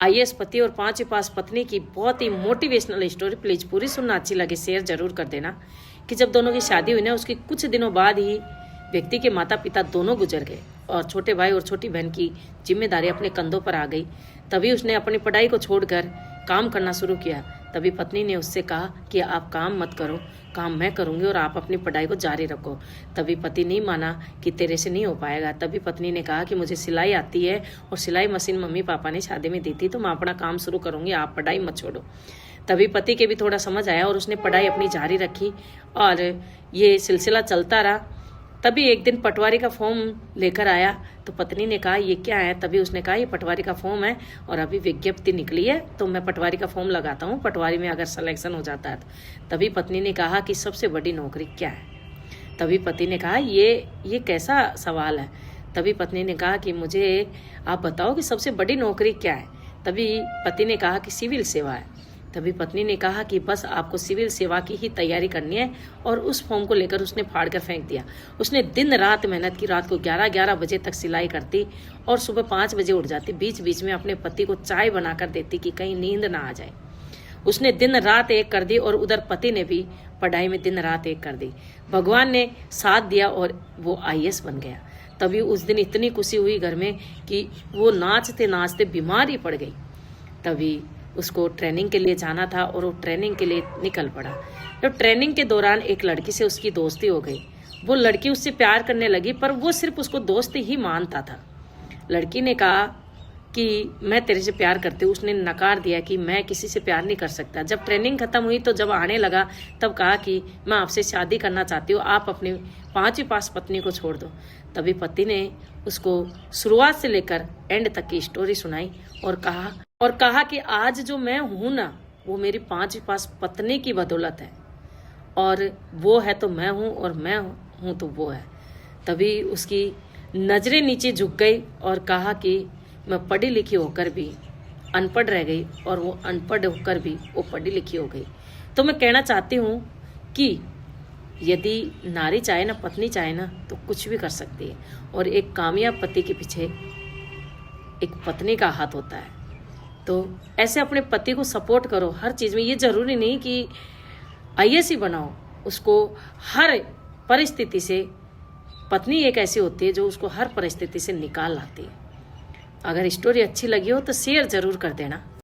IAS पति और 5वीं पास पत्नी की बहुत ही मोटिवेशनल स्टोरी। प्लीज पूरी सुनना, अच्छी लगे शेयर जरूर कर देना। कि जब दोनों की शादी हुई ना, उसके कुछ दिनों बाद ही व्यक्ति के माता पिता दोनों गुजर गए और छोटे भाई और छोटी बहन की जिम्मेदारी अपने कंधों पर आ गई। तभी उसने अपनी पढ़ाई को छोड़कर काम करना शुरू किया। तभी पत्नी ने उससे कहा कि आप काम मत करो, काम मैं करूंगी और आप अपनी पढ़ाई को जारी रखो। तभी पति नहीं माना कि तेरे से नहीं हो पाएगा। तभी पत्नी ने कहा कि मुझे सिलाई आती है और सिलाई मशीन मम्मी पापा ने शादी में दी थी, तो मैं अपना काम शुरू करूंगी, आप पढ़ाई मत छोड़ो। तभी पति के भी थोड़ा समझ आया और उसने पढ़ाई अपनी जारी रखी और ये सिलसिला चलता रहा। तभी एक दिन पटवारी का फॉर्म लेकर आया, तो पत्नी ने कहा ये क्या है। तभी उसने कहा ये पटवारी का फॉर्म है और अभी विज्ञप्ति निकली है, तो मैं पटवारी का फॉर्म लगाता हूँ, पटवारी में अगर सिलेक्शन हो जाता है तो। तभी पत्नी ने कहा कि सबसे बड़ी नौकरी क्या है। तभी पति ने कहा ये कैसा सवाल है। तभी पत्नी ने कहा कि मुझे आप बताओ कि सबसे बड़ी नौकरी क्या है। तभी पति ने कहा कि सिविल सेवा है। तभी पत्नी ने कहा कि बस आपको सिविल सेवा की ही तैयारी करनी है, और उस फॉर्म को लेकर उसने फाड़ कर फेंक दिया। उसने दिन रात मेहनत की, रात को 11-11 बजे तक सिलाई करती और सुबह 5 बजे उठ जाती। बीच बीच में अपने पति को चाय बनाकर देती कि कहीं नींद ना आ जाए। उसने दिन रात एक कर दी और उधर पति ने भी पढ़ाई में दिन रात एक कर दी। भगवान ने साथ दिया और वो आईएएस बन गया। तभी उस दिन इतनी खुशी हुई घर में कि वो नाचते नाचते बीमार ही पड़ गई। तभी उसको ट्रेनिंग के लिए जाना था और वो ट्रेनिंग के लिए निकल पड़ा। जब ट्रेनिंग के दौरान एक लड़की से उसकी दोस्ती हो गई। वो लड़की उससे प्यार करने लगी, पर वो सिर्फ उसको दोस्त ही मानता था। लड़की ने कहा कि मैं तेरे से प्यार करती हूँ। उसने नकार दिया कि मैं किसी से प्यार नहीं कर सकता। जब ट्रेनिंग खत्म हुई तो जब आने लगा तब कहा कि मैं आपसे शादी करना चाहती हूँ, आप अपनी 5वीं पास पत्नी को छोड़ दो। तभी पति ने उसको शुरुआत से लेकर एंड तक की स्टोरी सुनाई और कहा कि आज जो मैं हूं ना, वो मेरी 5वीं पास पत्नी की बदौलत है, और वो है तो मैं हूं और मैं हूं तो वो है। तभी उसकी नजरें नीचे झुक गई और कहा कि मैं पढ़ी लिखी होकर भी अनपढ़ रह गई, और वो अनपढ़ होकर भी वो पढ़ी लिखी हो गई। तो मैं कहना चाहती हूँ कि यदि नारी चाहे ना, पत्नी चाहे ना, तो कुछ भी कर सकती है। और एक कामयाब पति के पीछे एक पत्नी का हाथ होता है। तो ऐसे अपने पति को सपोर्ट करो हर चीज़ में। ये जरूरी नहीं कि आईएएस ही बनाओ, उसको हर परिस्थिति से, पत्नी एक ऐसी होती है जो उसको हर परिस्थिति से निकाल लाती है। अगर स्टोरी अच्छी लगी हो तो शेयर जरूर कर देना।